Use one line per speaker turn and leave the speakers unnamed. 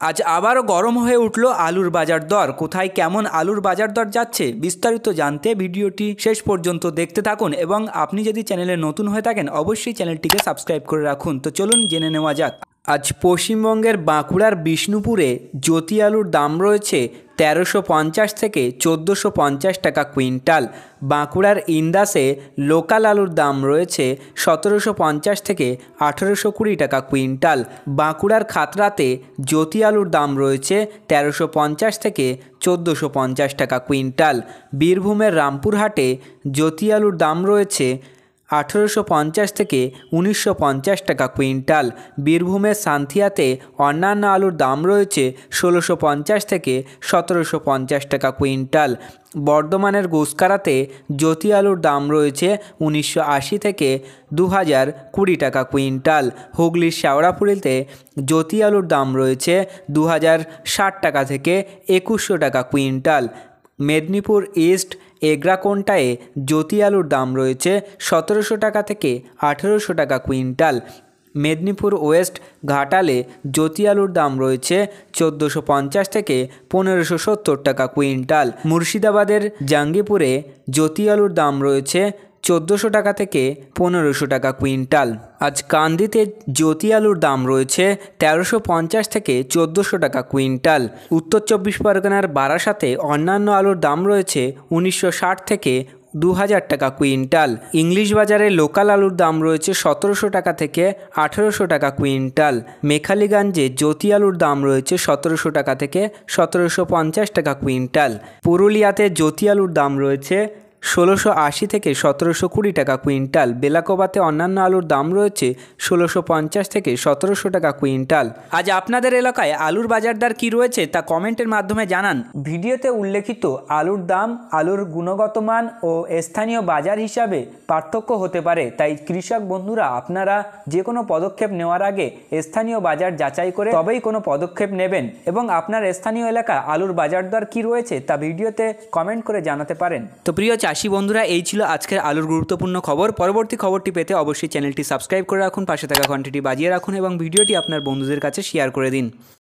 আজ আবারও গরম হয়ে উঠল আলুর বাজার দর। কোথায় কেমন আলুর বাজার দর যাচ্ছে বিস্তারিত জানতে ভিডিওটি শেষ পর্যন্ত দেখতে থাকুন এবং আপনি যদি চ্যানেলে নতুন হয়ে থাকেন অবশ্যই চ্যানেলটিকে সাবস্ক্রাইব করে রাখুন। তো চলুন জেনে নেওয়া যাক। আজ পশ্চিমবঙ্গের বাঁকুড়ার বিষ্ণুপুরে জ্যোতি আলুর দাম রয়েছে 1350 থেকে 1450 টাকা কুইন্টাল। বাঁকুড়ার ইন্দাসে লোকাল আলুর দাম রয়েছে 1750 থেকে 1820 টাকা কুইন্টাল। বাঁকুড়ার খাতড়াতে জ্যোতি আলুর দাম রয়েছে 1350 থেকে 1450 টাকা কুইন্টাল। বীরভূমের রামপুরহাটে জ্যোতি আলুর দাম রয়েছে 1850 থেকে 1950 টাকা কুইন্টাল। বীরভূমের সান্থিয়াতে অন্যান্য আলুর দাম রয়েছে 1650 থেকে 1750 টাকা কুইন্টাল। বর্ধমানের গুসকারাতে জ্যোতি আলুর দাম রয়েছে 1980 থেকে 2020 টাকা কুইন্টাল। হুগলির শেওড়াফুলিতে জ্যোতি আলুর দাম রয়েছে 2060 টাকা থেকে 2100 টাকা কুইন্টাল। মেদিনীপুর ইস্ট এগ্রাকোন্টায় জ্যোতি আলুর দাম রয়েছে 1700 টাকা থেকে 1800 টাকা কুইন্টাল। মেদিনীপুর ওয়েস্ট ঘাটালে জ্যোতি আলুর দাম রয়েছে 1450 থেকে 1570 টাকা কুইন্টাল। মুর্শিদাবাদের জাঙ্গিপুরে জ্যোতি আলুর দাম রয়েছে 1400 টাকা থেকে 1500 টাকা কুইন্টাল। আজ কান্দিতে জ্যোতি আলুর দাম রয়েছে 1350 থেকে 1400 টাকা কুইন্টাল। উত্তর চব্বিশ পরগনার বারাসাতে অন্যান্য আলুর দাম রয়েছে 1960 থেকে 2000 টাকা কুইন্টাল। ইংলিশ বাজারে লোকাল আলুর দাম রয়েছে 1700 টাকা থেকে 1800 টাকা কুইন্টাল। মেখালিগঞ্জে জ্যোতি আলুর দাম রয়েছে 1700 টাকা থেকে 1750 টাকা কুইন্টাল। পুরুলিয়াতে জ্যোতি আলুর দাম রয়েছে 1680 থেকে 1720 টাকা কুইন্টাল। বেলাকোবাতে অন্যান্য আলুর দাম রয়েছে 1650 থেকে 1700 টাকা কুইন্টাল। আজ আপনাদের এলাকায় আলুর বাজার দর কী রয়েছে তা কমেন্টের মাধ্যমে জানান। ভিডিওতে উল্লেখিত আলুর দাম আলুর গুণগত মান ও স্থানীয় বাজার হিসাবে পার্থক্য হতে পারে, তাই কৃষক বন্ধুরা আপনারা যে কোনো পদক্ষেপ নেওয়ার আগে স্থানীয় বাজার যাচাই করে তবেই কোনো পদক্ষেপ নেবেন এবং আপনার স্থানীয় এলাকা আলুর বাজার দর কী রয়েছে তা ভিডিওতে কমেন্ট করে জানাতে পারেন। তো প্রিয় চাষি বন্ধুরা, এই ছিল আজকের আলুর গুরুত্বপূর্ণ খবর। পরবর্তী খবরটি পেতে অবশ্যই চ্যানেলটি সাবস্ক্রাইব করে রাখুন, পাশে থাকা ঘন্টিটি বাজিয়ে রাখুন এবং ভিডিওটি আপনার বন্ধুদের কাছে শেয়ার করে দিন।